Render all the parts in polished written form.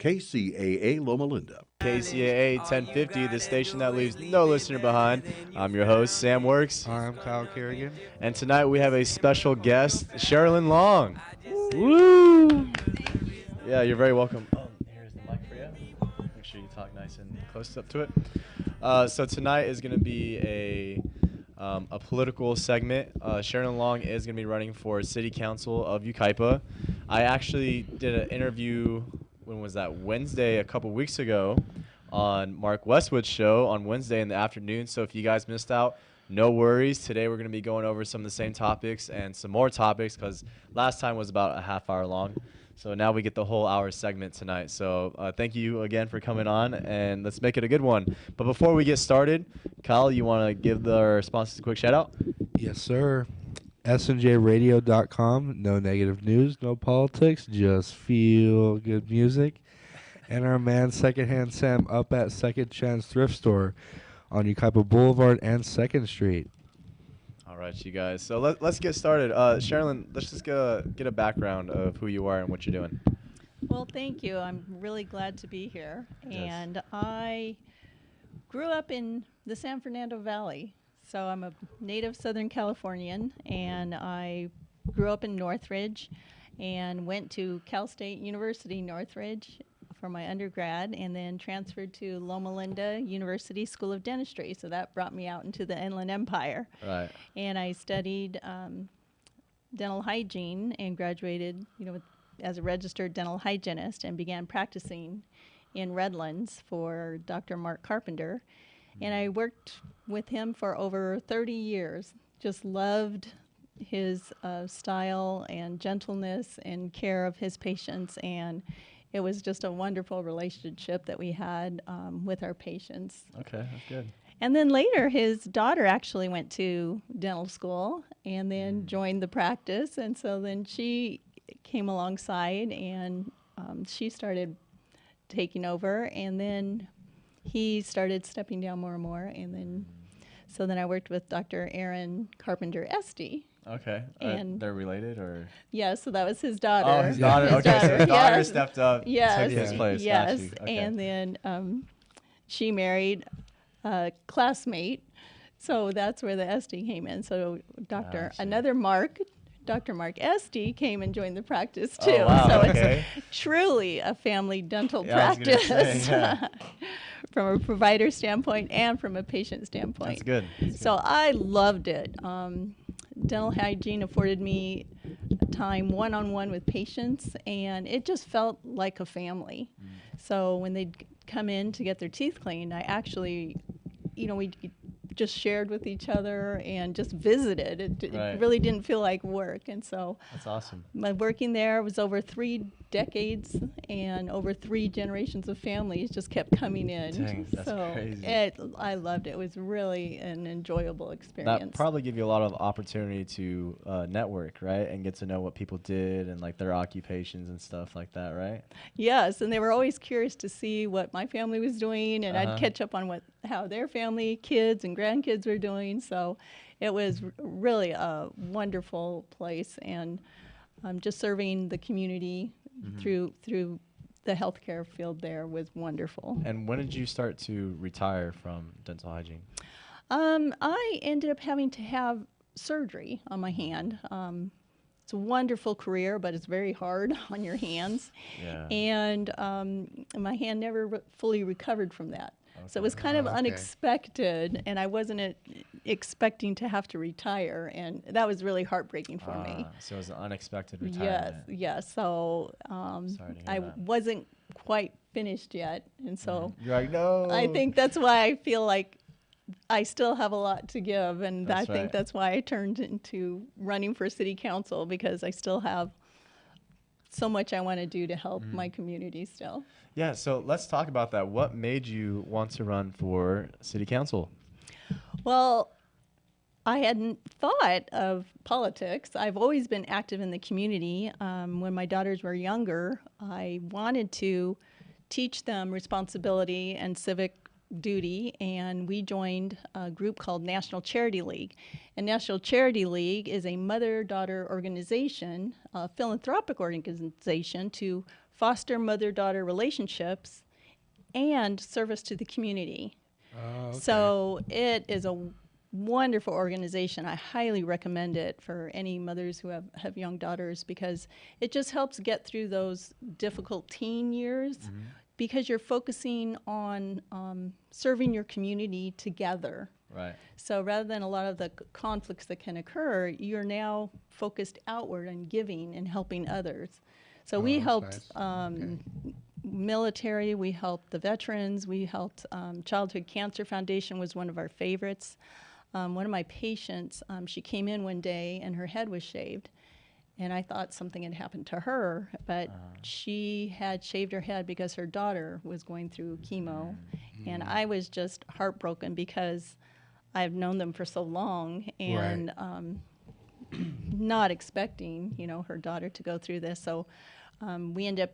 KCAA Loma Linda. KCAA 1050, the station that leaves no listener behind. I'm your host, Sam Works. I'm Kyle Kerrigan. And tonight we have a special guest, Sherilyn Long. Woo! Yeah, you're very welcome. Here's the mic for you. Make sure you talk nice and close up to it. So tonight is going to be a political segment. Sherilyn Long is going to be running for City Council of Yucaipa. I actually did an interview, when was that, Wednesday, a couple weeks ago, on Mark Westwood's show on Wednesday in the afternoon. So if you guys missed out, no worries. Today we're going to be going over some of the same topics and some more topics, because last time was about a half hour long. So now we get the whole hour segment tonight. So thank you again for coming on, and let's make it a good one. But before we get started, Kyle, you want to give our sponsors a quick shout out? Yes, sir. SNJRadio.com. No negative news, no politics, just feel good music. And our man Secondhand Sam up at Second Chance Thrift Store on Yucaipa Boulevard and 2nd Street. All right, you guys. So let's get started. Sherilyn, let's just get a background of who you are and what you're doing. Well, thank you. I'm really glad to be here. Yes. And I grew up in the San Fernando Valley. So I'm a native Southern Californian, and I grew up in Northridge and went to Cal State University Northridge for my undergrad, and then transferred to Loma Linda University School of Dentistry. So that brought me out into the Inland Empire. Right. And I studied dental hygiene and graduated, as a registered dental hygienist, and began practicing in Redlands for Dr. Mark Carpenter. And I worked with him for over 30 years. Just loved his style and gentleness and care of his patients. And it was just a wonderful relationship that we had with our patients. Okay, that's good. And then later, his daughter actually went to dental school and then joined the practice. And so then she came alongside, and she started taking over. And then he started stepping down more and more. And then, so then I worked with Dr. Aaron Carpenter Esty. Okay. And they're related, or? Yeah, so that was his daughter. Oh, his daughter. His Okay, so his daughter yes. stepped up, Yes. took his place. Yes. Got you. Okay. And then she married a classmate. So that's where the Esty came in. So another Mark, Dr. Mark Esty, came and joined the practice too. Oh, wow, so okay. It's truly a family dental Yeah, I was gonna practice. say, yeah. From a provider standpoint and from a patient standpoint. That's good. So I loved it. Dental hygiene afforded me time one-on-one with patients, and it just felt like a family. So when they'd come in to get their teeth cleaned, I actually, we just shared with each other and just visited. It really didn't feel like work. And so That's awesome. my working there was over 3 decades, and over 3 generations of families just kept coming in. Dang, that's crazy. I loved it. It was really an enjoyable experience. That probably give you a lot of opportunity to network, right? And get to know what people did and like their occupations and stuff like that, right? Yes, and they were always curious to see what my family was doing, and I'd catch up on how their family, kids, and grandkids were doing. So it was really a wonderful place, and just serving the community through the healthcare field there was wonderful. And when did you start to retire from dental hygiene? I ended up having to have surgery on my hand. It's a wonderful career, but it's very hard on your hands. Yeah. And my hand never fully recovered from that. So it was kind of unexpected, and I wasn't expecting to have to retire, and that was really heartbreaking for me. So it was an unexpected retirement. Yes. So Sorry to hear I that. wasn't quite finished yet, and so You're like, no. I think that's why I feel like I still have a lot to give, and That's I think right. that's why I turned into running for city council, because I still have so much I want to do to help my community still. Yeah, so let's talk about that. What made you want to run for city council? Well, I hadn't thought of politics. I've always been active in the community. When my daughters were younger, I wanted to teach them responsibility and civic duty, and we joined a group called National Charity League. And National Charity League is a mother-daughter organization, a philanthropic organization to foster mother-daughter relationships, and service to the community. Oh, okay. So it is a wonderful organization. I highly recommend it for any mothers who have young daughters, because it just helps get through those difficult teen years, because you're focusing on serving your community together. Right. So rather than a lot of the conflicts that can occur, you're now focused outward and giving and helping others. So we that's helped nice. military, we helped the veterans, we helped Childhood Cancer Foundation was one of our favorites. One of my patients, she came in one day and her head was shaved. And I thought something had happened to her, but she had shaved her head because her daughter was going through chemo. And I was just heartbroken because I've known them for so long, and not expecting, her daughter to go through this. So we ended up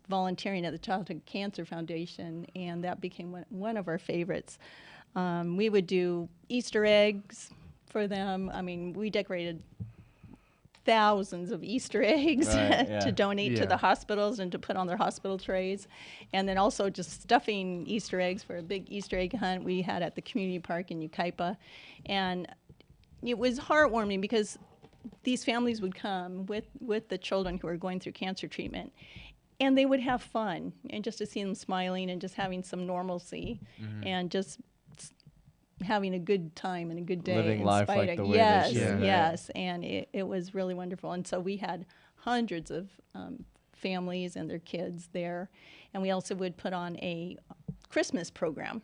volunteering at the Childhood Cancer Foundation, and that became one of our favorites. We would do Easter eggs for them. I mean, we decorated thousands of Easter eggs to donate to the hospitals and to put on their hospital trays. And then also just stuffing Easter eggs for a big Easter egg hunt we had at the community park in Yucaipa. And it was heartwarming because these families would come with the children who are going through cancer treatment, and they would have fun. And just to see them smiling and just having some normalcy and just having a good time and a good day. Living life like the way yes, they should. yes, and it was really wonderful. And so we had hundreds of families and their kids there, and we also would put on a Christmas program.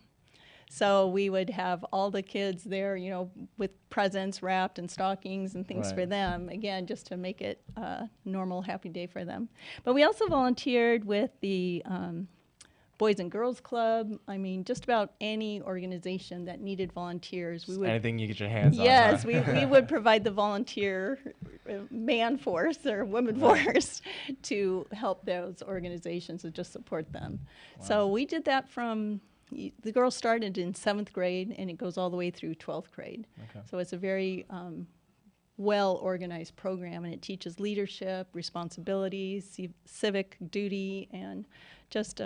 So we would have all the kids there, with presents wrapped and stockings and things for them, again, just to make it a normal, happy day for them. But we also volunteered with the Boys and Girls Club. I mean, just about any organization that needed volunteers. We would, anything you get your hands on. yes, Huh? we would provide the volunteer man force or woman force to help those organizations and just support them. Wow. So we did that from, the girls started in 7th grade and it goes all the way through 12th grade. Okay. So it's a very well-organized program, and it teaches leadership, responsibilities, civic duty, and just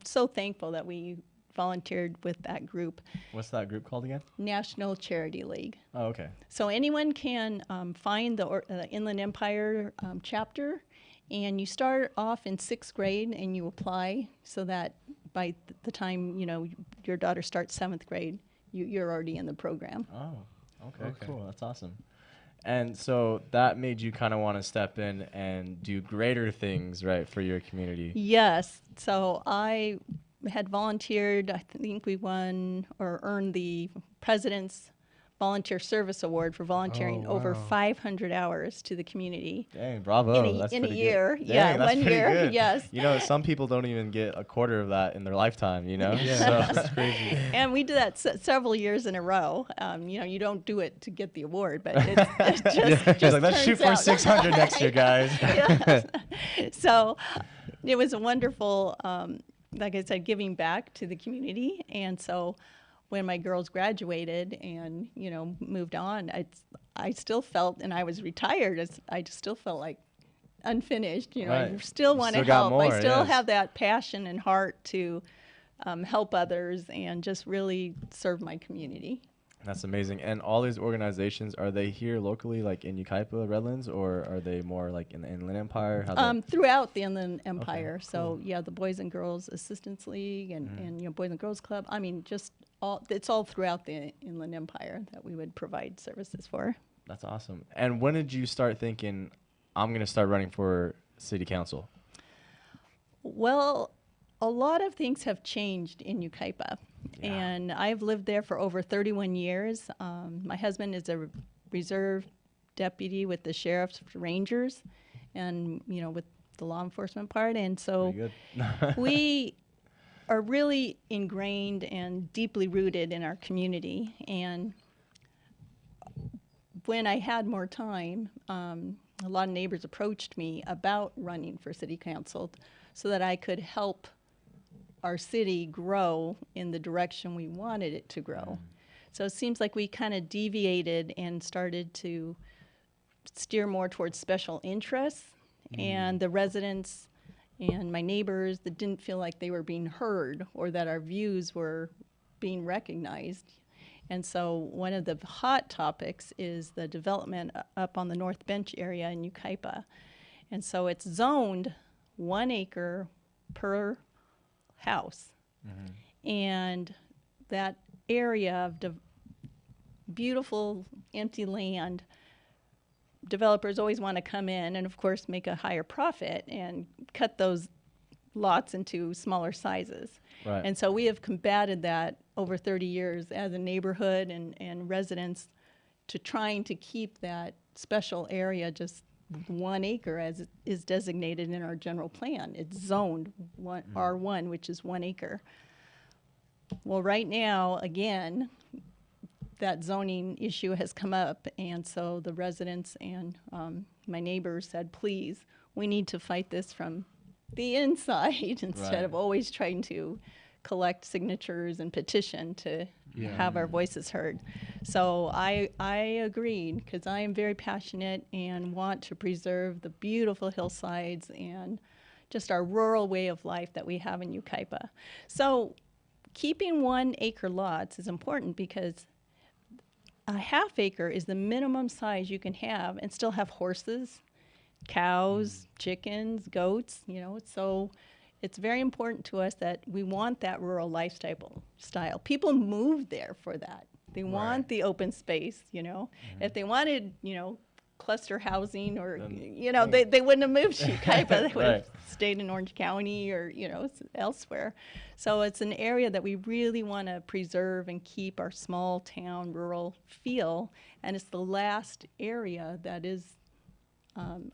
so thankful that we volunteered with that group. What's that group called again? National Charity League. Oh, okay. So anyone can find the Inland Empire chapter, and you start off in 6th grade and you apply so that by the time your daughter starts 7th grade, you're already in the program. Oh, okay, cool. That's awesome. And so that made you kind of want to step in and do greater things, right, for your community. Yes. So I had volunteered. I think we won or earned the President's Volunteer Service Award for volunteering over 500 hours to the community. Dang, bravo. That's in a pretty year. good. Yeah, Dang, that's 1 pretty year. good. Yes. Some people don't even get a quarter of that in their lifetime, Yeah, So that's crazy. And we did that several years in a row. You don't do it to get the award, but it just She's like, let's shoot for turns out. 600 next year, guys. Yes. So it was a wonderful, like I said, giving back to the community. And so when my girls graduated and, moved on, I still felt, and I was retired, I just still felt like unfinished. I Right. still You want to still got help. more, I still yes. have that passion and heart to help others and just really serve my community. That's amazing. And all these organizations, are they here locally, like in Yucaipa, Redlands, or are they more like in the Inland Empire? Throughout the Inland Empire. So yeah, the Boys and Girls Assistance League and Boys and Girls Club. I mean, it's all throughout the Inland Empire that we would provide services for. That's awesome. And when did you start thinking, I'm going to start running for city council? Well, a lot of things have changed in Yucaipa. Yeah. And I've lived there for over 31 years. My husband is a reserve deputy with the Sheriff's Rangers and, with the law enforcement part. And so Pretty good. we are really ingrained and deeply rooted in our community. And when I had more time, a lot of neighbors approached me about running for city council so that I could help our city grow in the direction we wanted it to grow. So it seems like we kind of deviated and started to steer more towards special interests, and the residents and my neighbors that didn't feel like they were being heard or that our views were being recognized. And so one of the hot topics is the development up on the North Bench area in Yucaipa. And so it's zoned 1 acre per house. And that area of beautiful empty land, developers always want to come in and, of course, make a higher profit and cut those lots into smaller sizes. Right. And so we have combated that over 30 years as a neighborhood and residents to trying to keep that special area just 1 acre as it is designated in our general plan. It's zoned R1, which is 1 acre. Well, right now, again, that zoning issue has come up, and so the residents and my neighbors said, please, we need to fight this from the inside instead of always trying to collect signatures and petition to have our voices heard. So I agreed, because I am very passionate and want to preserve the beautiful hillsides and just our rural way of life that we have in Yucaipa. So keeping 1 acre lots is important because a half acre is the minimum size you can have and still have horses, cows, chickens, goats, so it's very important to us that we want that rural lifestyle. People move there for that. They want the open space, If they wanted, cluster housing or, they wouldn't have moved to Yucaipa. They would have stayed in Orange County or, elsewhere. So it's an area that we really want to preserve and keep our small town rural feel. And it's the last area that is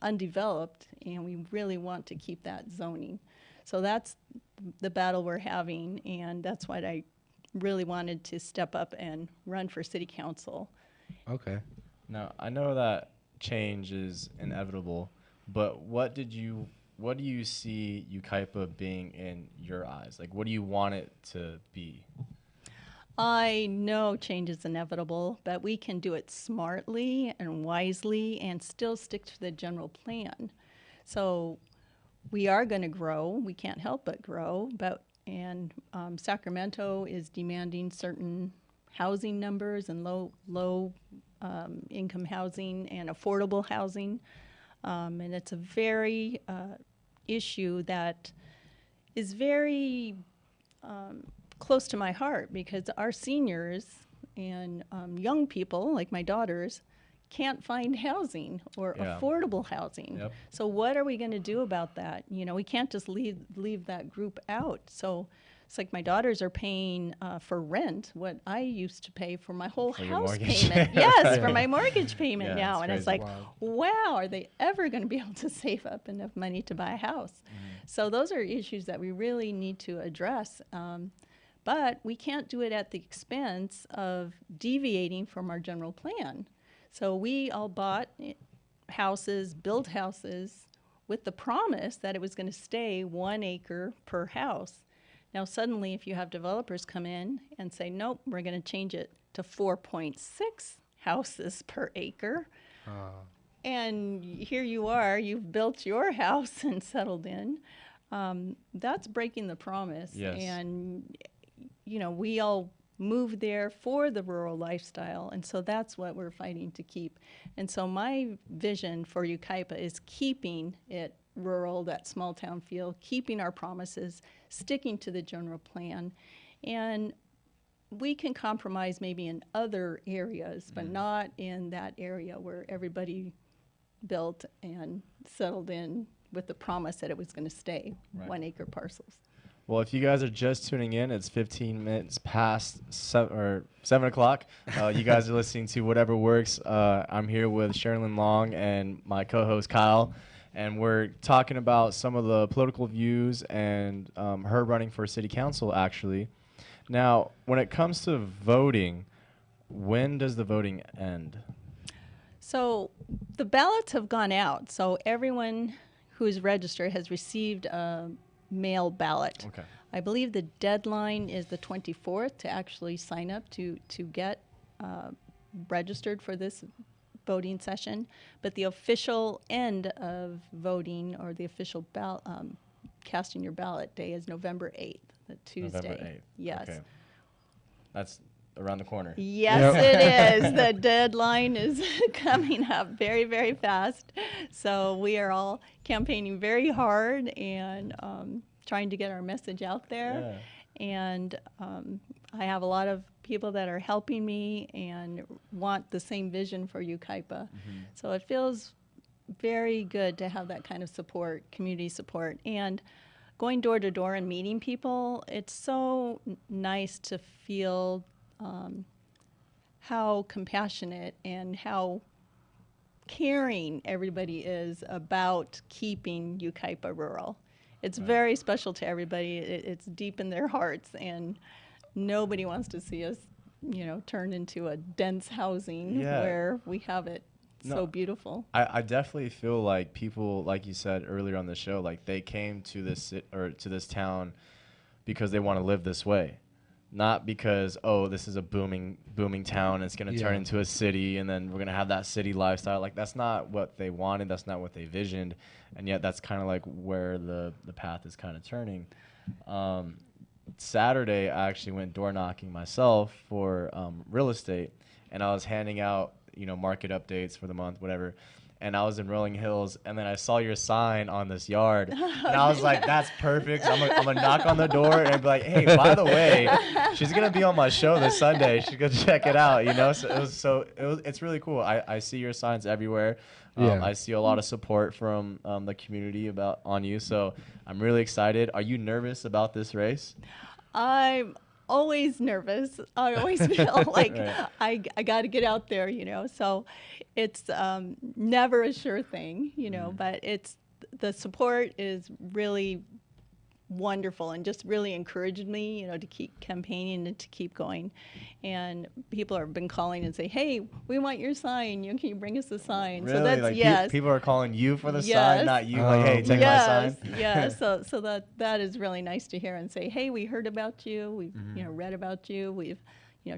undeveloped, and we really want to keep that zoning. So that's the battle we're having, and that's what I really wanted to step up and run for city council. Okay. Now, I know that change is inevitable, but what do you see Yucaipa being in your eyes? Like, what do you want it to be? I know change is inevitable, but we can do it smartly and wisely and still stick to the general plan. So we are going to grow. We can't help but grow. And Sacramento is demanding certain housing numbers and low income housing and affordable housing. And it's a very issue that is very close to my heart, because our seniors and young people, like my daughters, can't find housing or affordable housing. Yep. So what are we going to do about that? We can't just leave that group out. So it's like my daughters are paying for rent what I used to pay for my whole For your house mortgage. payment. Yes, for my mortgage payment Yeah, now. it's And it's crazy. like, wow, are they ever going to be able to save up enough money to buy a house? So those are issues that we really need to address. But we can't do it at the expense of deviating from our general plan. So we all bought houses, built houses, with the promise that it was going to stay 1 acre per house. Now suddenly, if you have developers come in and say, nope, we're going to change it to 4.6 houses per acre, and here you are, you've built your house and settled in, that's breaking the promise. Yes. And we all moved there for the rural lifestyle, and so that's what we're fighting to keep. And so my vision for Yucaipa is keeping it rural, that small town feel, keeping our promises, sticking to the general plan, and we can compromise maybe in other areas, but not in that area where everybody built and settled in with the promise that it was going to stay 1 acre parcels. Well, if you guys are just tuning in, it's 15 minutes past 7 o'clock. You guys are listening to Whatever Works. I'm here with Sherilyn Long and my co-host Kyle, and we're talking about some of the political views and her running for city council, actually. Now, when it comes to voting, when does the voting end? So the ballots have gone out. So everyone who is registered has received a mail ballot. Okay. I believe the deadline is the 24th to actually sign up to get registered for this voting session. But the official end of voting, or the official casting your ballot day is November 8th, the Tuesday. November 8th. Yes. Okay. That's around the corner. Yes, it is. The deadline is coming up very, very fast. So we are all campaigning very hard and trying to get our message out there. Yeah. And I have a lot of people that are helping me and want the same vision for Yucaipa. So it feels very good to have that kind of support, community support. And going door to door and meeting people, it's so nice to feel how compassionate and how caring everybody is about keeping Yucaipa rural. It's very special to everybody. It's deep in their hearts, and nobody wants to see us, turn into a dense housing where we have it so beautiful. I definitely feel like people, like you said earlier on the show, like they came to this town because they want to live this way. Not because, this is a booming town and it's going to turn into a city and then we're going to have that city lifestyle. Like, that's not what they wanted. That's not what they visioned. And yet that's kind of like where the path is kind of turning. Saturday, I actually went door knocking myself for real estate. And I was handing out, market updates for the month, whatever. And I was in Rolling Hills, and then I saw your sign on this yard, and I was like, "That's perfect." I'm gonna knock on the door and be like, "Hey, by the way, she's gonna be on my show this Sunday. She go check it out." So it's really cool. I see your signs everywhere. I see a lot of support from the community on you. So I'm really excited. Are you nervous about this race? I'm always nervous. I always feel like I got to get out there, So it's never a sure thing, but the support is really wonderful and just really encouraged me, to keep campaigning and to keep going. And people have been calling and say, "Hey, we want your sign. Can you bring us a sign?" Really? So that's like people are calling you for the sign, not you. Like, "Hey, take my sign." Yes. So that is really nice to hear and say, "Hey, we heard about you. We've read about you. We've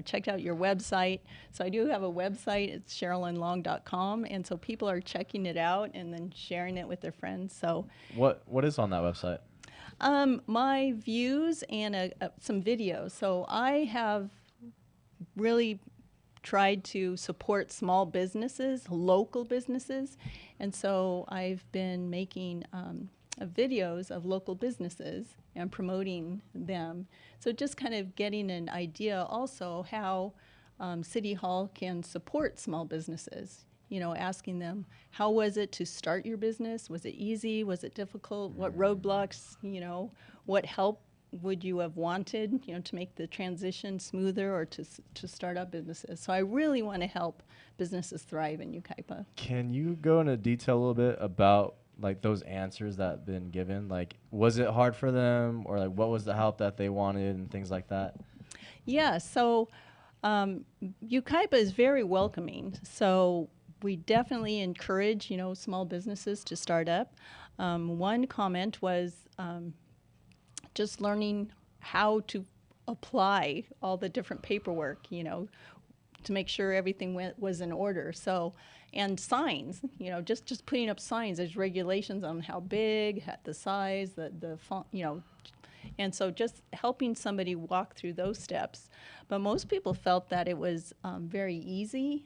checked out your website." So I do have a website. It's SherilynLong.com, and so people are checking it out and then sharing it with their friends. So what is on that website? My views and some videos. So I have really tried to support small businesses, local businesses, and so I've been making videos of local businesses and promoting them. So just kind of getting an idea also how City Hall can support small businesses. Asking them, how was it to start your business? Was it easy? Was it difficult? What roadblocks, what help would you have wanted, to make the transition smoother or to start up businesses? So I really want to help businesses thrive in Yucaipa. Can you go into detail a little bit about like those answers that have been given? Like, was it hard for them, or like what was the help that they wanted and things like that? Yeah, so Yucaipa is very welcoming. So we definitely encourage, small businesses to start up. One comment was just learning how to apply all the different paperwork, to make sure everything was in order. So, and signs, just putting up signs. There's regulations on how big, the size, the font, and so just helping somebody walk through those steps. But most people felt that it was very easy,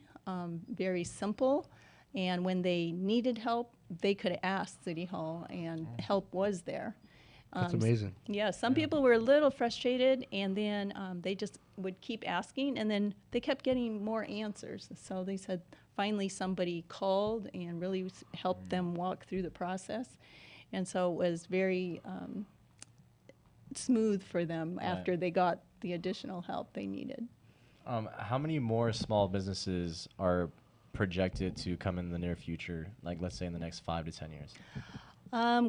very simple, and when they needed help, they could ask City Hall, and help was there. That's amazing. Yeah, some people were a little frustrated, and then they just would keep asking, and then they kept getting more answers. So they said finally somebody called and really helped them walk through the process. And so it was very smooth for them after they got the additional help they needed. How many more small businesses are projected to come in the near future, like let's say in the next 5 to 10 years?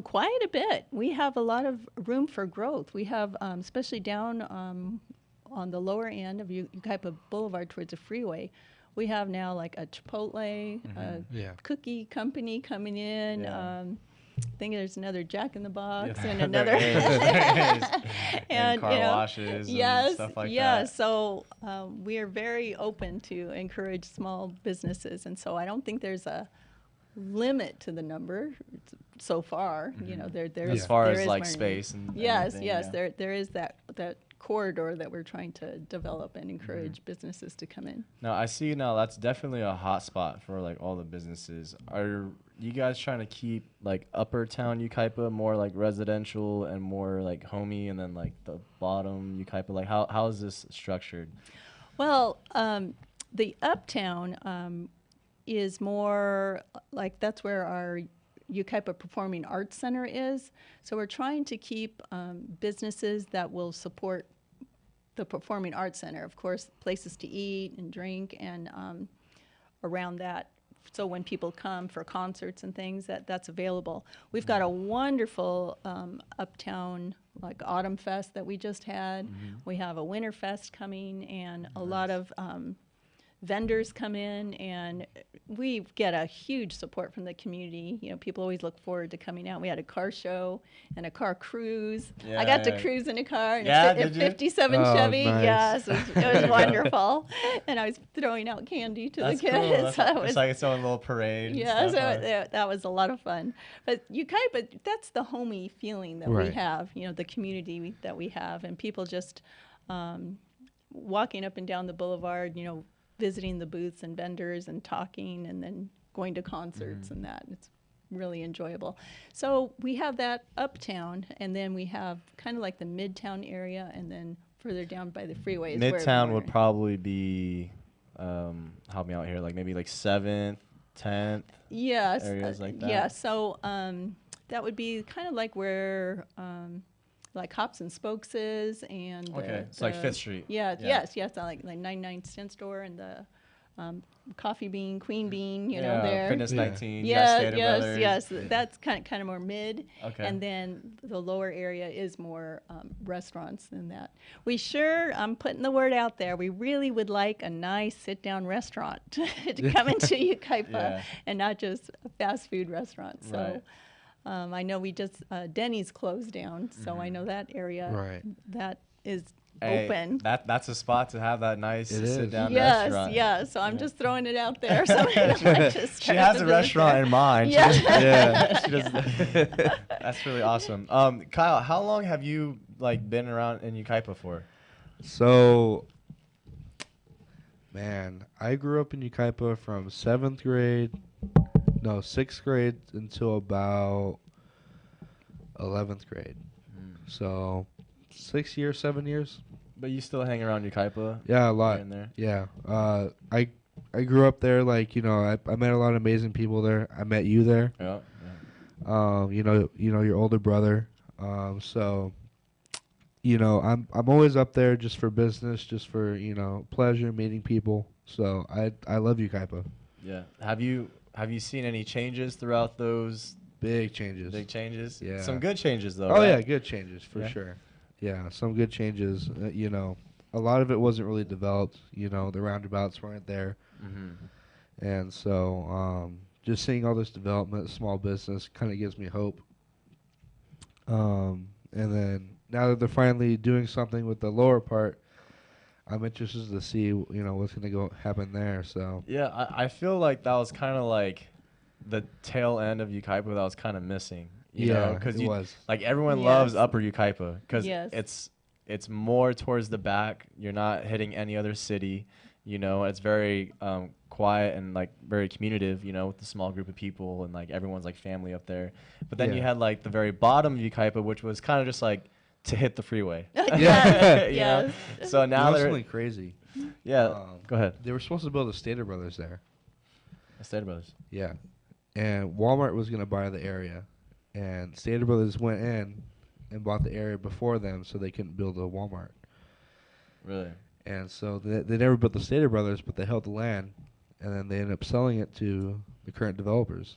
Quite a bit. We have a lot of room for growth. We have, especially down on the lower end of Yucaipa Boulevard towards the freeway, we have now like a Chipotle, a cookie company coming in. I think there's another Jack in the Box and another and car washes and stuff like that. Yeah, so we are very open to encourage small businesses, and so I don't think there's a limit to the number. so far. You know, As far there as is like more need. space and Yes, everything, yes, yeah. there is that corridor that we're trying to develop and encourage businesses to come in. Now I see now that's definitely a hot spot for like all the businesses. Are you guys trying to keep like upper town Yucaipa more like residential and more like homey, and then like the bottom Yucaipa, like how is this structured? Well, the uptown is more like that's where our Yucaipa Performing Arts Center is. So we're trying to keep businesses that will support the Performing Arts Center. Of course, places to eat and drink and around that. So when people come for concerts and things, that's available. We've got a wonderful uptown like Autumn Fest that we just had. We have a Winter Fest coming, and a lot of vendors come in, and we get a huge support from the community. You know, people always look forward to coming out. We had a car show and a car cruise. I got to cruise in a car in Yeah, a did you? 57 Oh, Chevy. nice. Yes, it was wonderful. And I was throwing out candy to That's the cool. kids. That's, So it it's was, like its own little parade. yeah, and so stuff, that was a lot of fun. But Yucaipa, that's the homey feeling that we Right. have, you know, the community that we have, and people just walking up and down the boulevard, you know, visiting the booths and vendors and talking and then going to concerts and that. It's really enjoyable. So we have that uptown, and then we have kind of like the midtown area, and then further down by the freeway is where Midtown more- would probably be help me out here, like maybe like 7th, 10th. Yes. areas like that? Yeah. So that would be kind of like where like Hops and Spokes is, and Okay, it's like 5th Street. Yeah. Yeah. Yes. Like 99 Cent Store and the Coffee Bean, Queen Bean. You know Yeah, there. Fitness Yeah. 19. Yeah, Stater Brothers. yes. That's kind of more mid. Okay. And then the lower area is more restaurants than that. I'm putting the word out there. We really would like a nice sit-down restaurant to come into Yucaipa, Yeah. and not just a fast food restaurant. So Right. I know we just Denny's closed down, so I know that area Right. that is Hey, open. That's a spot to have that nice It is. sit-down Yes, restaurant. yeah. So I'm just throwing it out there. Somebody would like to She start has up a business restaurant there. in mind. Yeah. She does. That's really awesome. Kyle, how long have you like been around in Yucaipa for? So, man, I grew up in Yucaipa from 6th grade until about 11th grade. So, 6 years, 7 years. But you still hang around Yucaipa? Yeah, a lot. Here and there? Yeah. I grew up there. Like, you know, I met a lot of amazing people there. I met you there. Yeah. You know your older brother. So, you know, I'm always up there just for business, just for, you know, pleasure, meeting people. So I love Yucaipa. Yeah. Have you seen any changes throughout those Big changes. big changes? Yeah. Some good changes though. Oh right? yeah, good changes for Yeah. sure. Yeah, some good changes. You know, a lot of it wasn't really developed. You know, the roundabouts weren't there, and so just seeing all this development, small business, kind of gives me hope. And then now that they're finally doing something with the lower part, I'm interested to see, you know, what's going to go happen there. So Yeah, I feel like that was kind of like the tail end of Yucaipa that was kind of missing. You know, yeah, because it was. like everyone Yes. loves Upper Yucaipa because Yes. it's more towards the back. You're not hitting any other city. You know, it's very quiet and like very communicative. You know, with the small group of people and like everyone's like family up there. But then you Yeah. had like the very bottom of Yucaipa, which was kind of just like to hit the freeway. Yes, You know? yes. So You now know they're something crazy. yeah. Go ahead. They were supposed to build a Stater Brothers there. Stater Brothers. Yeah. And Walmart was going to buy the area. And Stater Brothers went in and bought the area before them so they couldn't build a Walmart. Really. And so they never built the Stater Brothers, but they held the land. And then they ended up selling it to the current developers.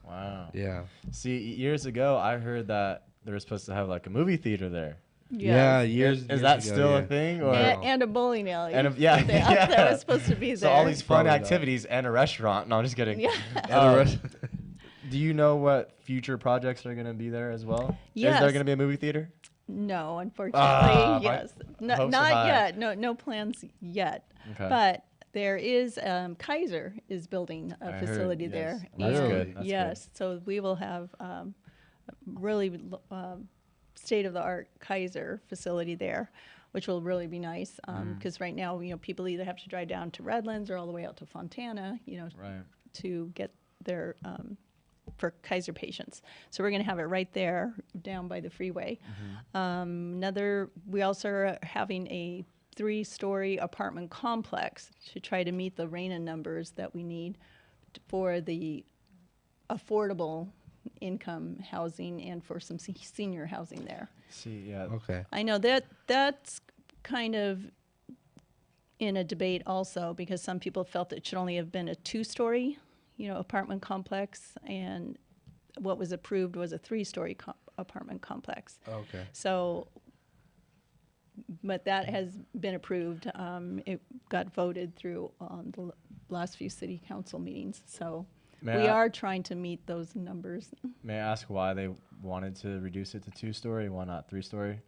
Wow. Yeah. See, years ago, I heard that they were supposed to have like a movie theater there. Yeah, Yes. years Is years that ago, still yeah. a thing? Or And a bowling alley. And yeah, that was supposed to be there. so all these fun Probably not. activities and a restaurant. No, I'm just kidding. Yeah. And the Um, rest- Do you know what future projects are going to be there as well? Is Yes. there going to be a movie theater? No, unfortunately, Ah, my yes, hopes are not high. yet. No plans yet. Okay. But there is Kaiser is building I a heard, facility yes. there. That's Really? good. That's yes, so we will have really state-of-the-art Kaiser facility there, which will really be nice. Because right now, people either have to drive down to Redlands or all the way out to Fontana, Right. to get their for Kaiser patients. So we're going to have it right there, down by the freeway. We also are having a 3-story apartment complex to try to meet the RENA numbers that we need for the affordable income housing and for some senior housing there. See, yeah. Okay. I know that's kind of in a debate also, because some people felt that it should only have been a 2-story, apartment complex, and what was approved was a 3-story apartment complex. Okay. So, but that has been approved. It got voted through on the last few city council meetings. So we are trying to meet those numbers. May I ask why they wanted to reduce it to 2-story? Why not 3-story?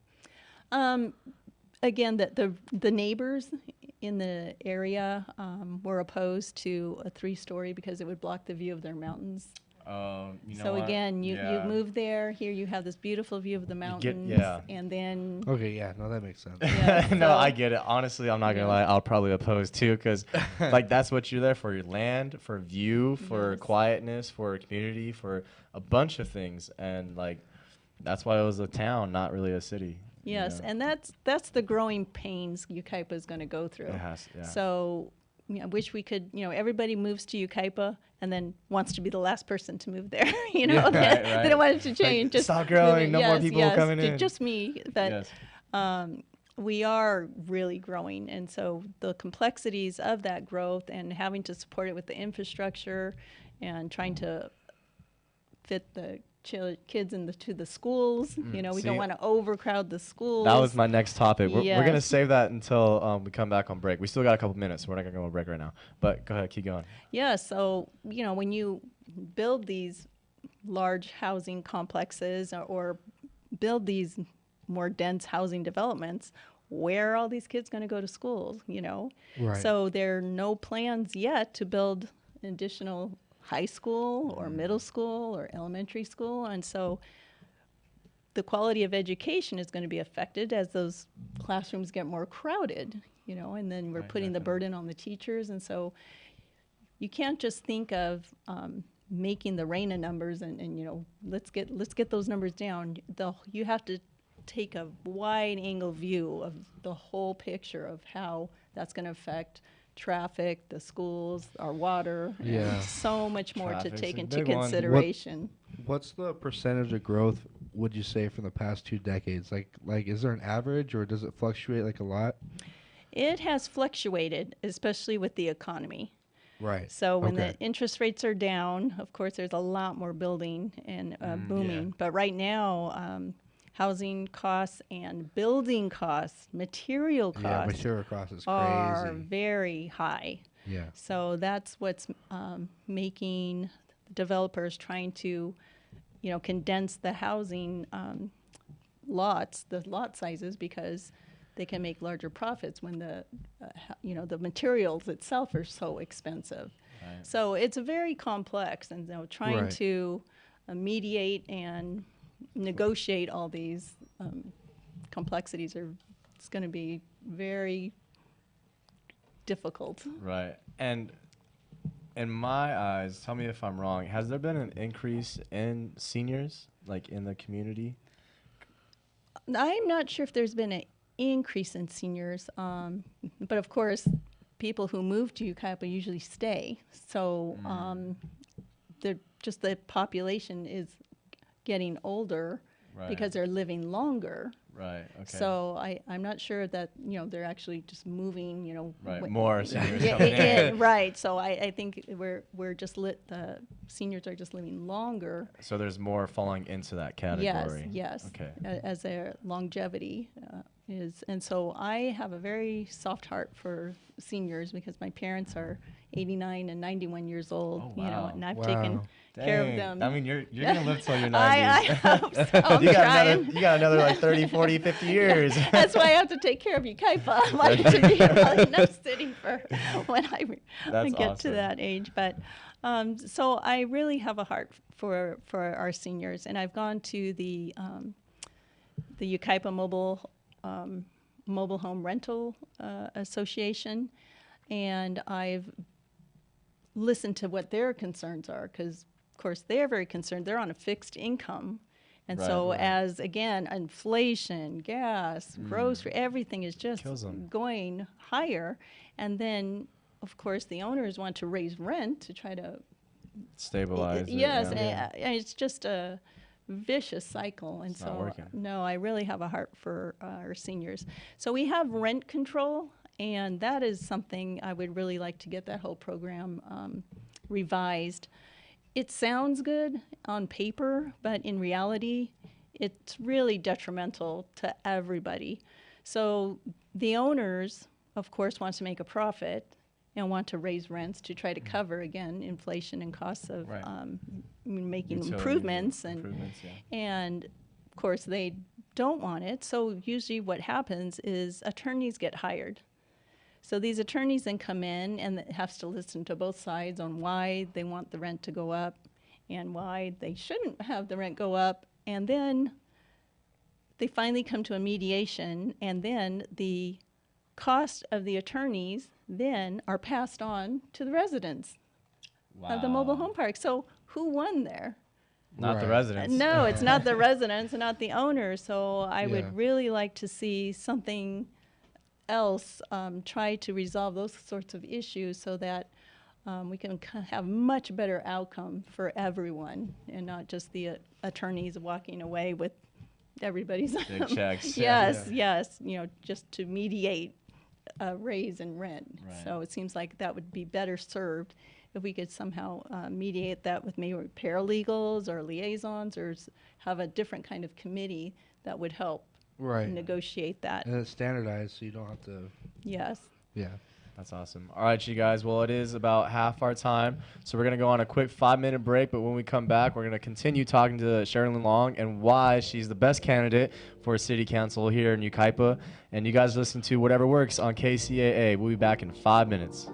Again, the neighbors in the area were opposed to a 3-story because it would block the view of their mountains. So again, you move there. Here you have this beautiful view of the mountains, and then Okay, yeah, no, that makes sense. yeah, No, so- I get it. Honestly, I'm not gonna lie. I'll probably oppose too, because like that's what you're there for: your land, for view, for Yes. quietness, for community, for a bunch of things, and like that's why it was a town, not really a city. Yes, and that's the growing pains Yucaipa is going to go through. It has, yeah. So I wish we could, everybody moves to Yucaipa and then wants to be the last person to move there. Right, They don't want it to change. Like, stop growing, no more people coming in. Just me. But Yes. we are really growing, and so the complexities of that growth and having to support it with the infrastructure and trying to fit the kids to the schools. We See, don't want to overcrowd the schools. That was my next topic. We're gonna Yes. save that until we come back on break. We still got a couple minutes, so we're not gonna go on break right now. But go ahead, keep going. Yeah, so, when you build these large housing complexes or build these more dense housing developments, where are all these kids going to go to schools, Right. So there are no plans yet to build an additional high school or middle school or elementary school. And so the quality of education is going to be affected as those classrooms get more crowded, and then we're putting the burden on the teachers. And so you can't just think of making the RENA numbers and let's get those numbers down. You have to take a wide angle view of the whole picture of how that's going to affect traffic, the schools, our water, Yeah. and so much more Traffic's to take a into big one. consideration. What's the percentage of growth, would you say, from the past 2 decades? Like, is there an average, or does it fluctuate like a lot? It has fluctuated, especially with the economy. Right. So when Okay. the interest rates are down, of course, there's a lot more building and booming. But right now, housing costs and building costs, material costs Yeah, material cost is are crazy. very high. Yeah. So that's what's making developers trying to, condense the housing lots, the lot sizes, because they can make larger profits when the materials itself are so expensive. Right. So it's very complex, and trying Right. to mediate and negotiate all these complexities it's going to be very difficult. Right. And in my eyes, tell me if I'm wrong, has there been an increase in seniors, like in the community? I'm not sure if there's been an increase in seniors, but of course, people who move to Yucaipa usually stay. So the population is getting older Right. because they're living longer. Right. Okay. So I'm not sure that they're actually just moving. Right. More seniors Yeah, coming in. right. So I think we're just the seniors are just living longer. So there's more falling into that category. Yes. Okay. As their longevity is, and so I have a very soft heart for seniors because my parents are 89 and 91 years old. Oh, wow. And I've Wow. taken care of Dang. them. I mean, you're gonna live till your 90s. I hope so. I'm you trying. got another like 30, 40, 50 years. That's why I have to take care of Yucaipa. I want it to be a really enough city for when I That's get awesome. to that age. But So I really have a heart for our seniors, and I've gone to the Yucaipa Mobile Home Rental Association, and I've listened to what their concerns are, because of course they're very concerned. They're on a fixed income, and so as again inflation, gas, grocery, everything is just going higher, and then of course the owners want to raise rent to try to stabilize. Yes, and it's just a vicious cycle, and It's not working. no, I really have a heart for our seniors. So we have rent control, and that is something I would really like to get that whole program revised. It sounds good on paper, but in reality, it's really detrimental to everybody. So the owners, of course, want to make a profit and want to raise rents to try to cover, again, inflation and costs of making Utilities, improvements. yeah. And, of course, they don't want it. So usually what happens is attorneys get hired. So these attorneys then come in and have to listen to both sides on why they want the rent to go up and why they shouldn't have the rent go up. And then they finally come to a mediation, and then the cost of the attorneys then are passed on to the residents of the mobile home park. So who won there? Not the residents. No, it's not the residents and not the owners. So I would really like to see something else try to resolve those sorts of issues so that we can have much better outcome for everyone and not just the attorneys walking away with everybody's big checks. yes, just to mediate a raise in rent. Right. So it seems like that would be better served if we could somehow mediate that with maybe paralegals or liaisons, or have a different kind of committee that would help negotiate that. And it's standardized, so you don't have to. Yes. Yeah. That's awesome. All right, you guys. Well, it is about half our time, so we're going to go on a quick 5-minute break. But when we come back, we're going to continue talking to Sherilyn Long and why she's the best candidate for city council here in Yucaipa. And you guys listen to Whatever Works on KCAA. We'll be back in 5 minutes.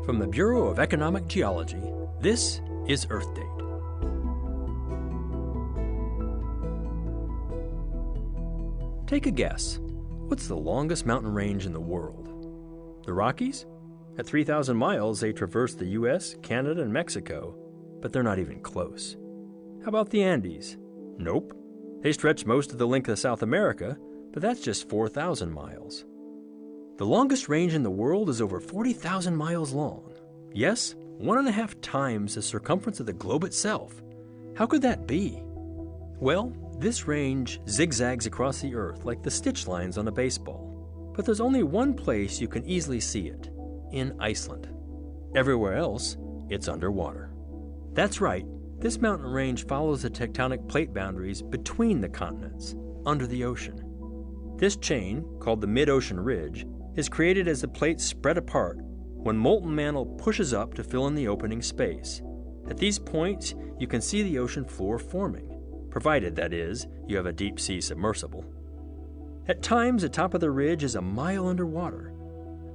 From the Bureau of Economic Geology, this is Earth Date. Take a guess. What's the longest mountain range in the world? The Rockies? At 3,000 miles, they traverse the U.S., Canada, and Mexico, but they're not even close. How about the Andes? Nope. They stretch most of the length of South America, but that's just 4,000 miles. The longest range in the world is over 40,000 miles long. Yes, 1.5 times the circumference of the globe itself. How could that be? Well, this range zigzags across the Earth like the stitch lines on a baseball. But there's only one place you can easily see it, in Iceland. Everywhere else, it's underwater. That's right, this mountain range follows the tectonic plate boundaries between the continents, under the ocean. This chain, called the mid-ocean ridge, is created as the plates spread apart when molten mantle pushes up to fill in the opening space. At these points, you can see the ocean floor forming, provided, that is, you have a deep-sea submersible. At times, the top of the ridge is a mile underwater.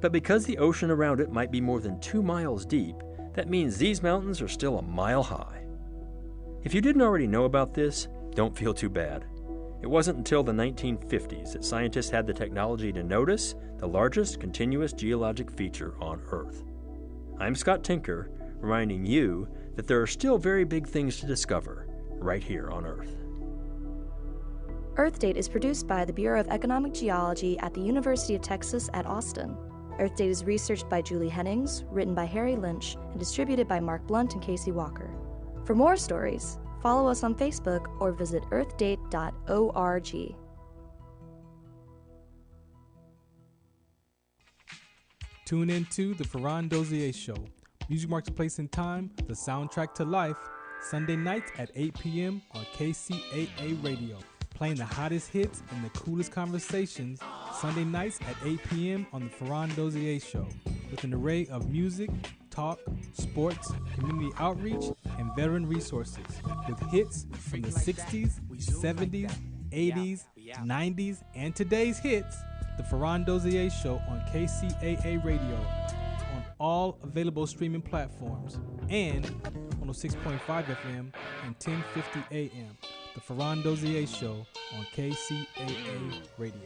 But because the ocean around it might be more than 2 miles deep, that means these mountains are still a mile high. If you didn't already know about this, don't feel too bad. It wasn't until the 1950s that scientists had the technology to notice the largest continuous geologic feature on Earth. I'm Scott Tinker, reminding you that there are still very big things to discover right here on Earth. Earth Date is produced by the Bureau of Economic Geology at the University of Texas at Austin. Earth Date is researched by Julie Hennings, written by Harry Lynch, and distributed by Mark Blunt and Casey Walker. For more stories, follow us on Facebook or visit earthdate.org. Tune in to The Ferran Dozier Show. Music marks place and time, the soundtrack to life. Sunday nights at 8 p.m. on KCAA Radio. Playing the hottest hits and the coolest conversations. Sunday nights at 8 p.m. on The Ferran Dozier Show. With an array of music, talk, sports, community outreach, and veteran resources. With hits from the 60s, 70s, 80s, 90s, and today's hits. The Ferran Dozier Show on KCAA Radio. On all available streaming platforms and 106.5 FM and 1050 AM. The Ferran Dozier Show on KCAA Radio.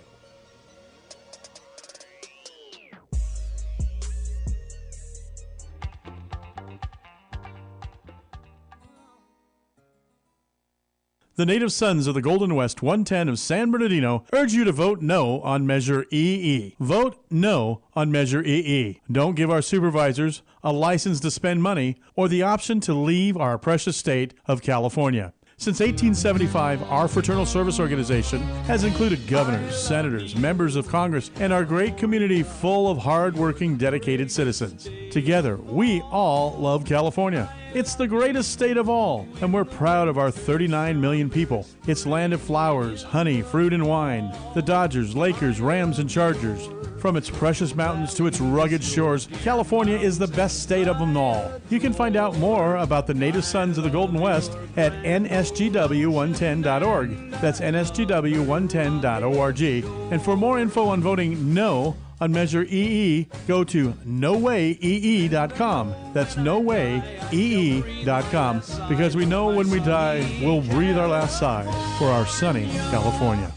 The Native Sons of the Golden West 110 of San Bernardino urge you to vote no on Measure EE. Vote no on Measure EE. Don't give our supervisors a license to spend money or the option to leave our precious state of California. Since 1875, our fraternal service organization has included governors, senators, members of Congress, and our great community full of hard-working, dedicated citizens. Together, we all love California. It's the greatest state of all, and we're proud of our 39 million people. It's land of flowers, honey, fruit, and wine. The Dodgers, Lakers, Rams, and Chargers. From its precious mountains to its rugged shores, California is the best state of them all. You can find out more about the Native Sons of the Golden West at nsgw110.org. That's nsgw110.org. And for more info on voting no on Measure EE, go to nowayee.com. That's nowayee.com. Because we know when we die, we'll breathe our last sigh for our sunny California.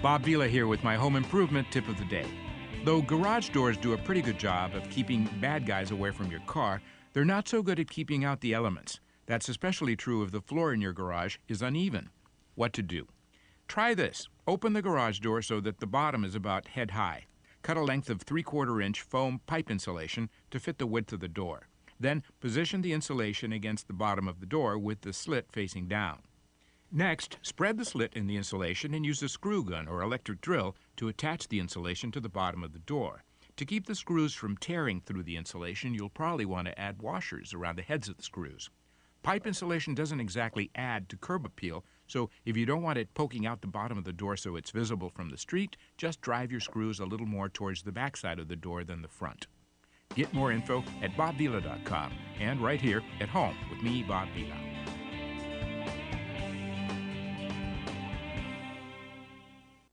Bob Vila here with my home improvement tip of the day. Though garage doors do a pretty good job of keeping bad guys away from your car, they're not so good at keeping out the elements. That's especially true if the floor in your garage is uneven. What to do? Try this. Open the garage door so that the bottom is about head high. Cut a length of 3/4 inch foam pipe insulation to fit the width of the door. Then position the insulation against the bottom of the door with the slit facing down. Next, spread the slit in the insulation and use a screw gun or electric drill to attach the insulation to the bottom of the door. To keep the screws from tearing through the insulation, you'll probably want to add washers around the heads of the screws. Pipe insulation doesn't exactly add to curb appeal, so if you don't want it poking out the bottom of the door so it's visible from the street, just drive your screws a little more towards the back side of the door than the front. Get more info at bobvila.com and right here at home with me, Bob Vila.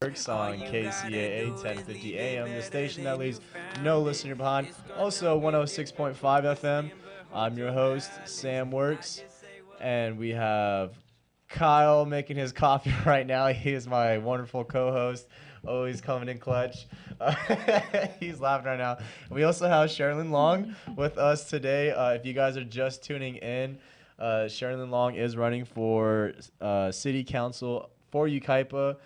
On KCAA 1050 AM, the station that leaves no listener behind. Also 106.5 FM. I'm your host, Sam Works, and we have Kyle making his coffee right now. He is my wonderful co-host, always coming in clutch. He's laughing right now. We also have Sherilyn Long with us today. If you guys are just tuning in, Sherilyn Long is running for City Council for Yucaipa.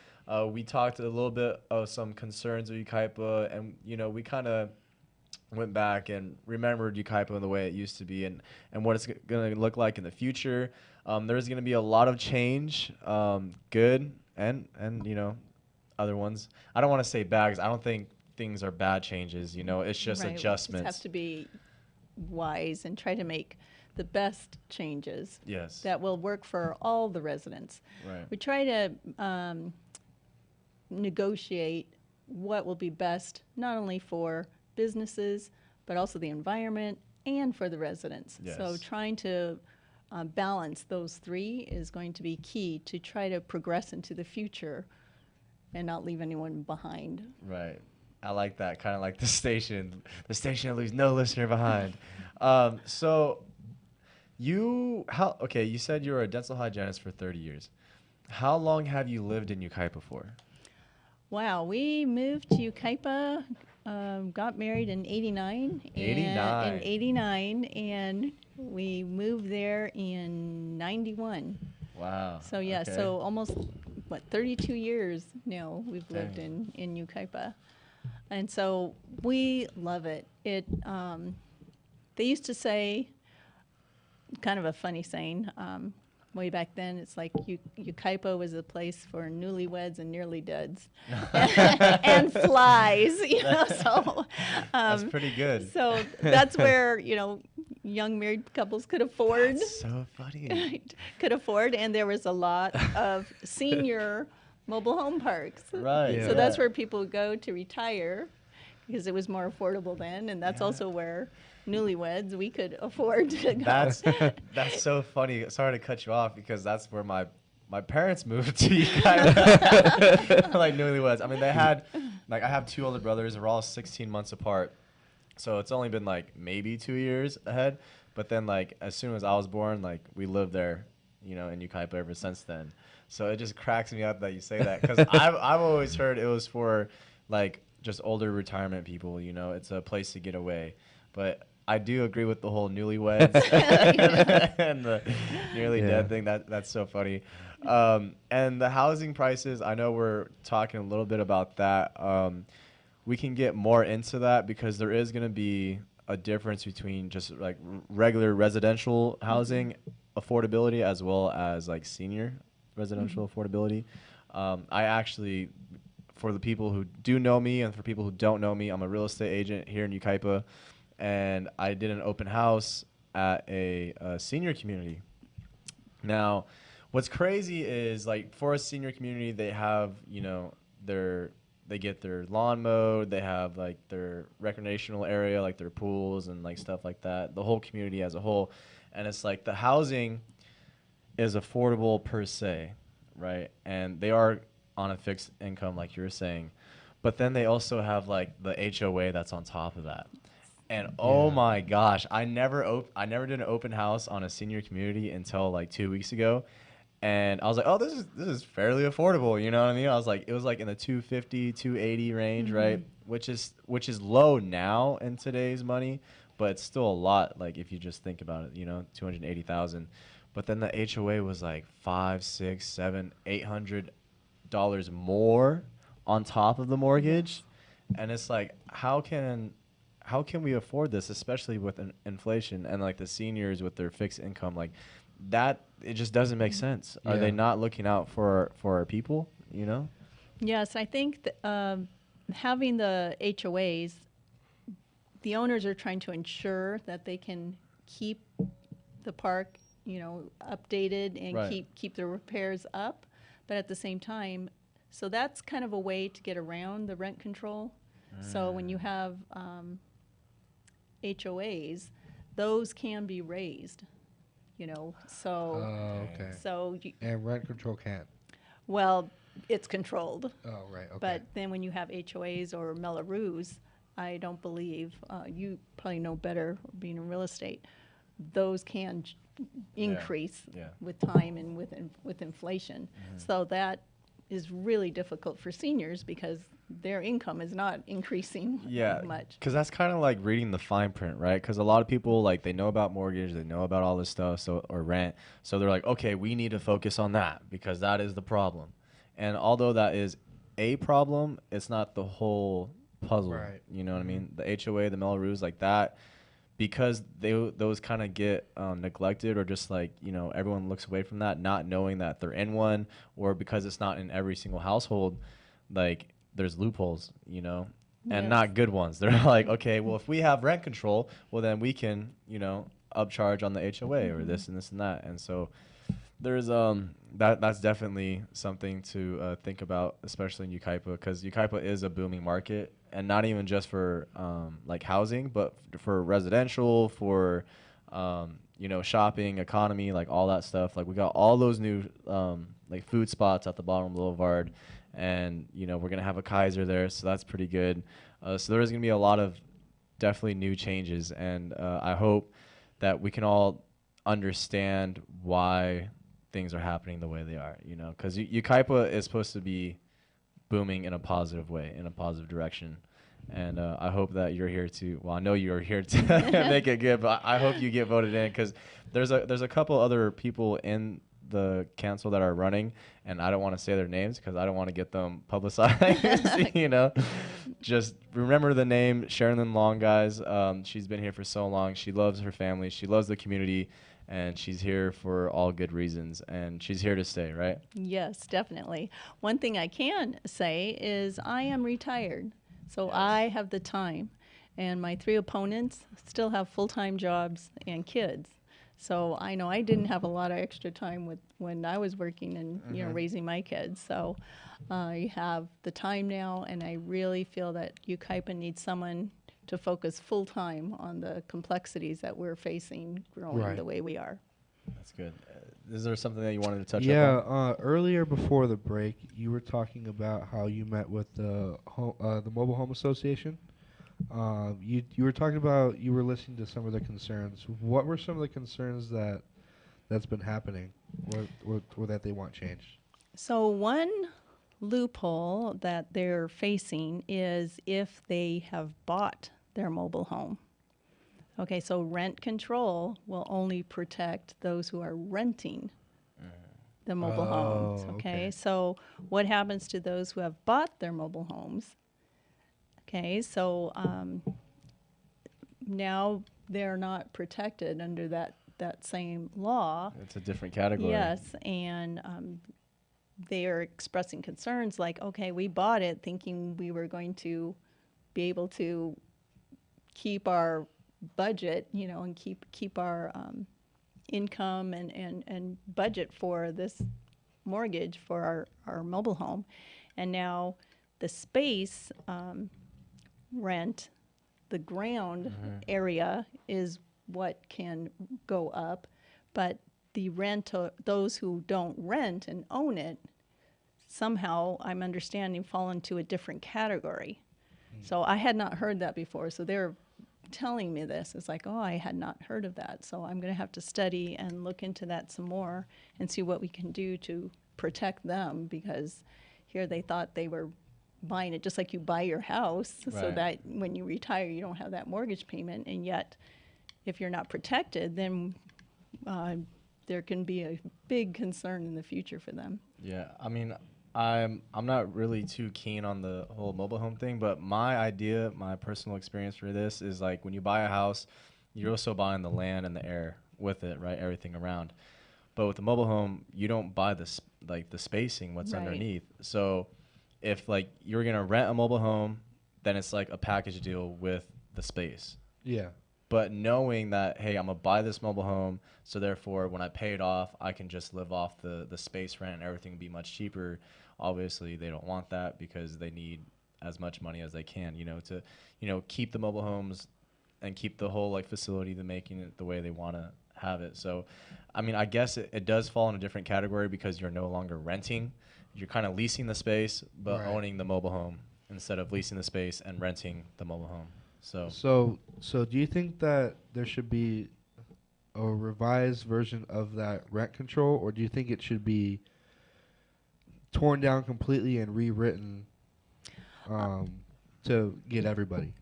We talked a little bit of some concerns of Yucaipa, and we kind of went back and remembered Yucaipa and the way it used to be, and what it's going to look like in the future. There's going to be a lot of change, good and other ones. I don't want to say bad because I don't think things are bad changes. It's just right. adjustments. We just have to be wise and try to make the best changes. Yes. That will work for all the residents. Right. We try to negotiate what will be best not only for businesses but also the environment and for the residents. Yes. So trying to balance those three is going to be key to try to progress into the future and not leave anyone behind. Right. I like that, kind of like the station that leaves no listener behind. So you said you were a dental hygienist for 30 years. How long have you lived in Yucaipa for? Wow, we moved to Yucaipa, got married in 89. 89. And we moved there in 91. Wow. So yeah, okay. so almost 32 years now we've lived in Yucaipa. And so we love it. They used to say, kind of a funny saying, way back then, it's like Yucaipa was a place for newlyweds and nearly deads and flies, So that's pretty good. So that's where young married couples could afford. That's so funny. Could afford, and there was a lot of senior mobile home parks. Right. So that's where people would go to retire because it was more affordable then, and that's also where newlyweds, we could afford to go. That's so funny. Sorry to cut you off because that's where my parents moved to Yucaipa. Like newlyweds. I mean, they had I have two older brothers. We're all 16 months apart, So it's only been like maybe 2 years ahead. But then like as soon as I was born, like we lived there, in Ukaipa ever since then. So it just cracks me up that you say that because I've always heard it was for like just older retirement people. It's a place to get away. But I do agree with the whole newlyweds and the nearly dead thing. That's so funny. And the housing prices, I know we're talking a little bit about that. We can get more into that because there is going to be a difference between just like regular residential housing affordability as well as like senior residential affordability. I actually, for the people who do know me and for people who don't know me, I'm a real estate agent here in Ukaipa, and I did an open house at a senior community. Now, what's crazy is like for a senior community, they have, they get their lawn mowed, they have like their recreational area, like their pools and like stuff like that, the whole community as a whole. And it's like the housing is affordable per se, right? And they are on a fixed income like you were saying. But then they also have like the HOA that's on top of that. And oh my gosh, I never did an open house on a senior community until like 2 weeks ago. And I was like, oh, this is fairly affordable, you know what I mean? I was like, it was like in the 250, 280 range, right? Which is low now in today's money, but it's still a lot. Like if you just think about it, 280,000. But then the HOA was like $500, $600, $700, $800 more on top of the mortgage, and it's like, how can we afford this, especially with inflation and like the seniors with their fixed income, like that? It just doesn't make sense. Are they not looking out for our people? Yes, I think having the HOAs, the owners are trying to ensure that they can keep the park, updated and keep the repairs up, but at the same time, so that's kind of a way to get around the rent control. So when you have HOAs, those can be raised. Okay. So and rent control can't. Well, it's controlled. Oh, right. Okay. But then when you have HOAs or Melloroos, I don't believe, you probably know better being in real estate, those can increase with time and with inflation. So that is really difficult for seniors because their income is not increasing much. Because that's kind of like reading the fine print, right? Because a lot of people, like, they know about mortgage, they know about all this stuff, or rent, so they're like, okay, we need to focus on that because that is the problem. And although that is a problem, it's not the whole puzzle. Right. You know what I mean? The HOA, the Melloroos, like that, because those kind of get neglected, or just like, everyone looks away from that, not knowing that they're in one, or because it's not in every single household, like there's loopholes, and not good ones. They're like, okay, well, if we have rent control, well, then we can, upcharge on the HOA or this and this and that. And so there's that's definitely something to think about, especially in Ukaipa, because Ukaipa is a booming market, and not even just for like housing, but for residential, for shopping, economy, like all that stuff. Like we got all those new like food spots at the bottom boulevard, and we're gonna have a Kaiser there, so that's pretty good. So there is gonna be a lot of definitely new changes, and I hope that we can all understand why things are happening the way they are, because Ukaipa is supposed to be booming in a positive way, in a positive direction. And I hope that you're here to, well, I know you're here to make it good, but I hope you get voted in, because there's a couple other people in the council that are running, and I don't want to say their names because I don't want to get them publicized. Just remember the name Sherilyn Long, guys. She's been here for so long. She loves her family. She loves the community, and she's here for all good reasons, and she's here to stay, right? Yes, definitely. One thing I can say is I am retired, so I have the time, and my 3 opponents still have full-time jobs and kids. So I know I didn't have a lot of extra time when I was working and raising my kids. So I have the time now, and I really feel that Ukaipa needs someone to focus full time on the complexities that we're facing growing the way we are. That's good. Is there something that you wanted to touch up on? Yeah, earlier before the break, you were talking about how you met with the Mobile Home Association. You were talking about, you were listening to some of the concerns. What were some of the concerns that's been happening, or that they want changed? So one loophole that they're facing is if they have bought their mobile home. Okay, so rent control will only protect those who are renting the mobile homes. Okay, so what happens to those who have bought their mobile homes? Okay, so now they're not protected under that same law. It's a different category. Yes, and they are expressing concerns like, okay, we bought it thinking we were going to be able to keep our budget, and keep our income and budget for this mortgage for our mobile home. And now the space rent, the ground area is what can go up, but the rent, those who don't rent and own it, somehow, I'm understanding, fall into a different category. So I had not heard that before. So they're telling me this. It's like, oh, I had not heard of that. So I'm going to have to study and look into that some more and see what we can do to protect them, because here they thought they were buying it just like you buy your house, so that when you retire you don't have that mortgage payment. And yet if you're not protected, then there can be a big concern in the future for them. Yeah, I mean, I'm not really too keen on the whole mobile home thing, but my personal experience for this is like when you buy a house, you're also buying the land and the air with it, right? Everything around. But with the mobile home, you don't buy the spacing, what's underneath. So if like you're gonna rent a mobile home, then it's like a package deal with the space. Yeah. But knowing that, hey, I'm gonna buy this mobile home, so therefore when I pay it off, I can just live off the space rent and everything will be much cheaper. Obviously, they don't want that because they need as much money as they can, to, keep the mobile homes and keep the whole like facility, to making it the way they want to have it. So, I mean, I guess it does fall in a different category because you're no longer renting. You're kind of leasing the space, but owning the mobile home instead of leasing the space and renting the mobile home. So do you think that there should be a revised version of that rent control, or do you think it should be torn down completely and rewritten to get everybody?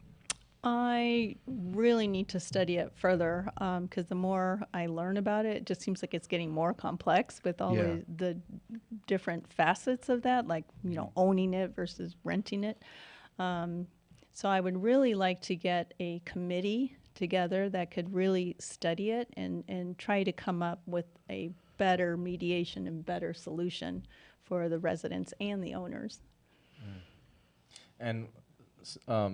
I really need to study it further, because the more I learn about it, it just seems like it's getting more complex with all the different facets of that, like, owning it versus renting it. So I would really like to get a committee together that could really study it and try to come up with a better mediation and better solution for the residents and the owners. And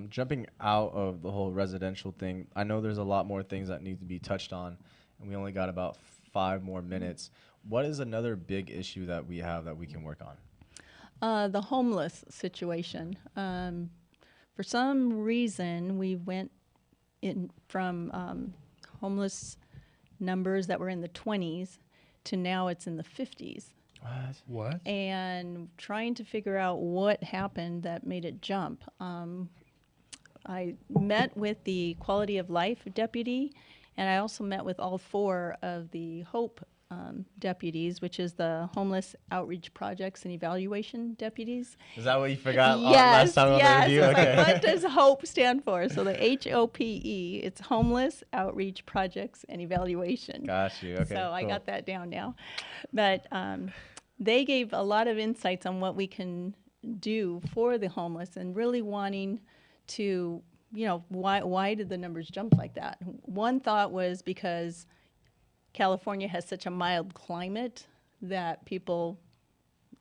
jumping out of the whole residential thing, I know there's a lot more things that need to be touched on, and we only got about 5 more minutes. What is another big issue that we have that we can work on? The homeless situation. For some reason, we went in from homeless numbers that were in the 20s to now it's in the 50s. What? And trying to figure out what happened that made it jump. I met with the quality of life deputy, and I also met with all 4 of the HOPE deputies, which is the Homeless Outreach Projects and Evaluation deputies. Is that what you forgot Yes, last time on the review? It's Okay. like, what does HOPE stand for? So the HOPE, it's Homeless Outreach Projects and Evaluation. Got you. Okay. So cool. I got that down now. But they gave a lot of insights on what we can do for the homeless, and really wanting to, why did the numbers jump like that? One thought was because California has such a mild climate that people,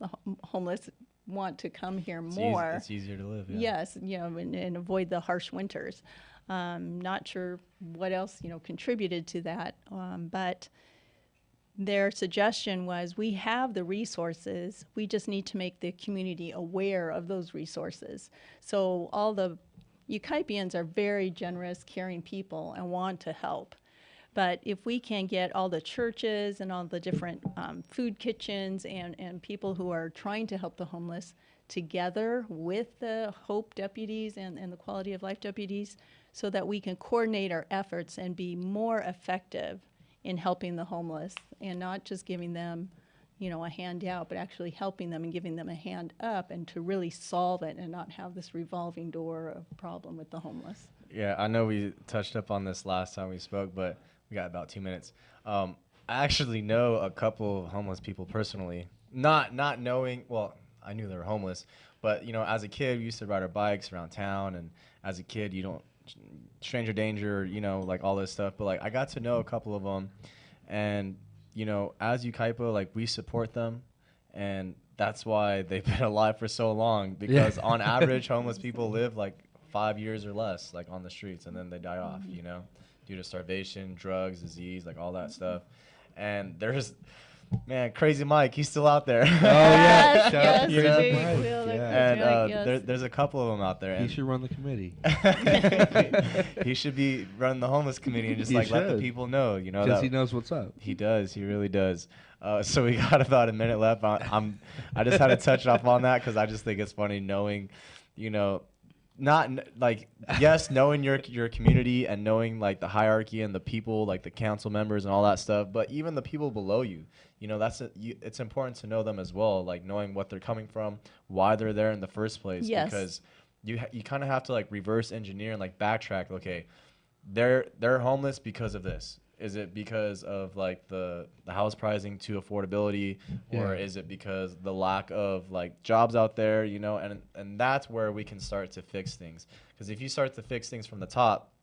the homeless, want to come here more. It's easier to live. Yeah. Yes, and avoid the harsh winters. Not sure what else, contributed to that, but their suggestion was, we have the resources, we just need to make the community aware of those resources. So all the Ukaipians are very generous, caring people and want to help. But if we can get all the churches and all the different food kitchens and people who are trying to help the homeless together with the HOPE deputies and the quality of life deputies, so that we can coordinate our efforts and be more effective in helping the homeless and not just giving them, a handout, but actually helping them and giving them a hand up, and to really solve it and not have this revolving door of problem with the homeless. Yeah, I know we touched up on this last time we spoke, but we got about 2 minutes. I actually know a couple of homeless people personally, not knowing, well, I knew they were homeless, but, as a kid, we used to ride our bikes around town, and as a kid, you don't, stranger danger, like all this stuff, but, like, I got to know a couple of them, and, as Ukaipa, like, we support them, and that's why they've been alive for so long, because on average, homeless people live, like, 5 years or less, like, on the streets, and then they die off, due to starvation, drugs, disease, like, all that stuff. And there's, man, Crazy Mike, he's still out there. Oh, yeah. Yes, Crazy yes, Mike. yes. And there's a couple of them out there. He And should run the committee. he should be running the homeless committee and just, He let the should. people know, Because that he knows what's up. he does. He really does. So we got about a minute left. I just had to touch up on that because I just think it's funny knowing, knowing your community and knowing, like, the hierarchy and the people, like the council members and all that stuff, but even the people below you, it's important to know them as well, like knowing what they're coming from, why they're there in the first place. Yes. Because you kind of have to, like, reverse engineer and, like, backtrack. Okay, they're homeless because of this. Is it because of, like, the house pricing to affordability, or is it because the lack of, like, jobs out there, and that's where we can start to fix things. Because if you start to fix things from the top,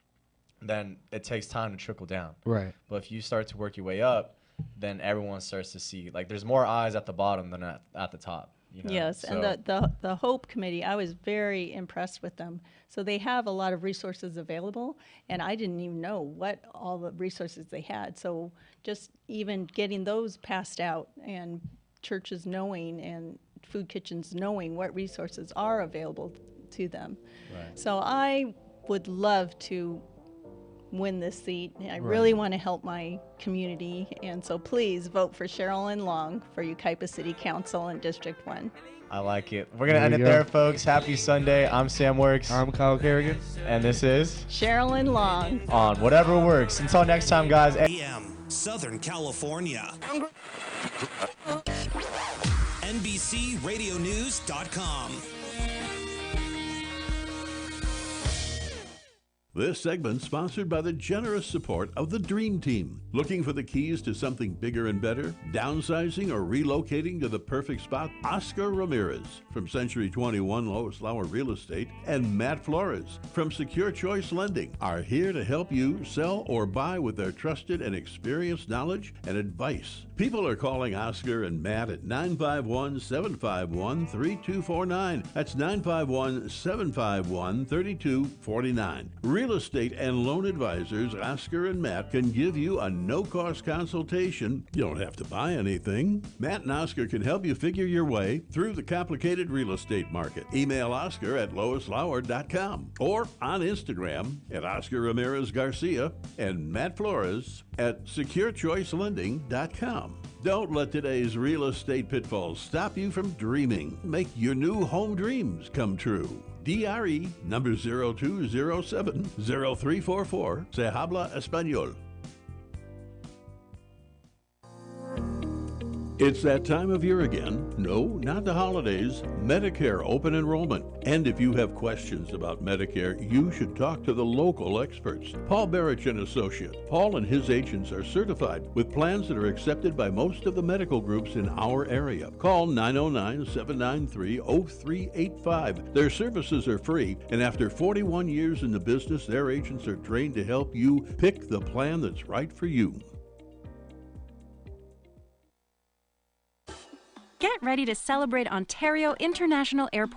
then it takes time to trickle down. Right. But if you start to work your way up, then everyone starts to see, like, there's more eyes at the bottom than at the top. Yes, So- and the HOPE committee, I was very impressed with them. So they have a lot of resources available, and I didn't even know what all the resources they had. So just even getting those passed out, and churches knowing and food kitchens knowing what resources are available to them. Right. So I would love to win this seat. I really want to help my community, and so please vote for Sherilyn Long for Ukaipa City Council in District 1. I like it. We're going to There end we it go. there, folks. Happy Sunday. I'm Sam Works. I'm Kyle Kerrigan. And this is Sherilyn Long. On Whatever Works. Until next time, guys. AM, Southern California. NBCRadioNews.com. This segment sponsored by the generous support of the Dream Team. Looking for the keys to something bigger and better? Downsizing or relocating to the perfect spot? Oscar Ramirez from Century 21 Lois Lauer Real Estate and Matt Flores from Secure Choice Lending are here to help you sell or buy with their trusted and experienced knowledge and advice. People are calling Oscar and Matt at 951-751-3249. That's 951-751-3249. Real estate and loan advisors Oscar and Matt can give you a no-cost consultation. You don't have to buy anything. Matt and Oscar can help you figure your way through the complicated real estate market. Email Oscar at loislauer.com or on Instagram at Oscar Ramirez Garcia and Matt Flores at securechoicelending.com. Don't let today's real estate pitfalls stop you from dreaming. Make your new home dreams come true. DRE number 0207-0344. Se habla español. It's that time of year again. No, not the holidays. Medicare open enrollment. And if you have questions about Medicare, you should talk to the local experts. Paul Barrich and Associates. Paul and his agents are certified with plans that are accepted by most of the medical groups in our area. Call 909-793-0385. Their services are free, and after 41 years in the business, their agents are trained to help you pick the plan that's right for you. Get ready to celebrate Ontario International Airport